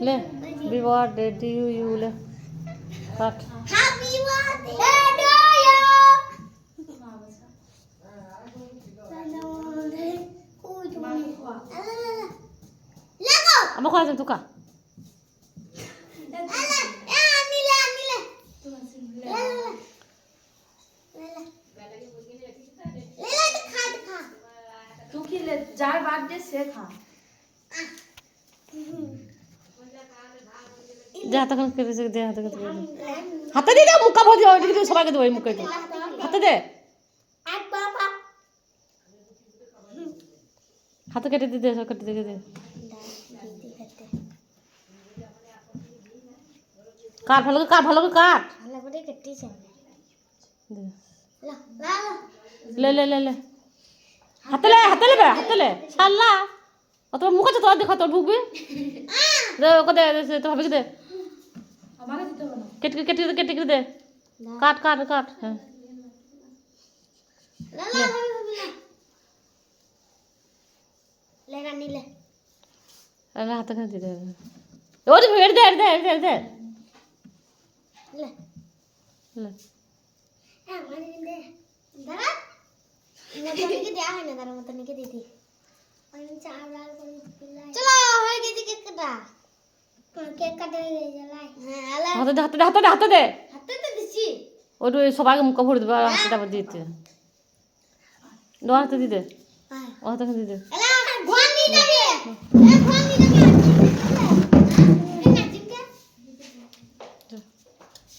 ले B birthday to you ले काट हैप्पी बर्थडे टू यू अब खा जा तू खा तू की ले जाए बर्थडे से खा যা তখন করে দে হাতে দিয়ে দাও মুখা ভরে দাও এদিকে সবাইকে দেবো এই মুখে দাও হাতে দে হাতে কেটে দিয়ে দে সব কেটে দিয়ে দে কাট ভালো করে কাট ভালো করে কাট ভালো করে কেটেছে দে লা লা ले ले ले ले হাতে লে শালা অত মুখ আছে তোর দেখা তোর ঢুকবি দে ওকে দে তো হবে কি দে আমাকে দিতে হবে না কেটে দে কাট হ্যাঁ লা লা লেगा नीले अरे हाथ कर दे और भेड़ दे ले ले हमारे दे दादा मत के दिया है ना दादा मत के दी थी और चार लाल कोई पिल्ला चलो है के केक काटे जलाई हां हाथ दे हाथे तो दिसी और সবাইকে মুখ ভরে দেবে হাতটা ভরে দিতে দো হাতে দি দে ও হাতে দি দে এলা ভোন নি যাবে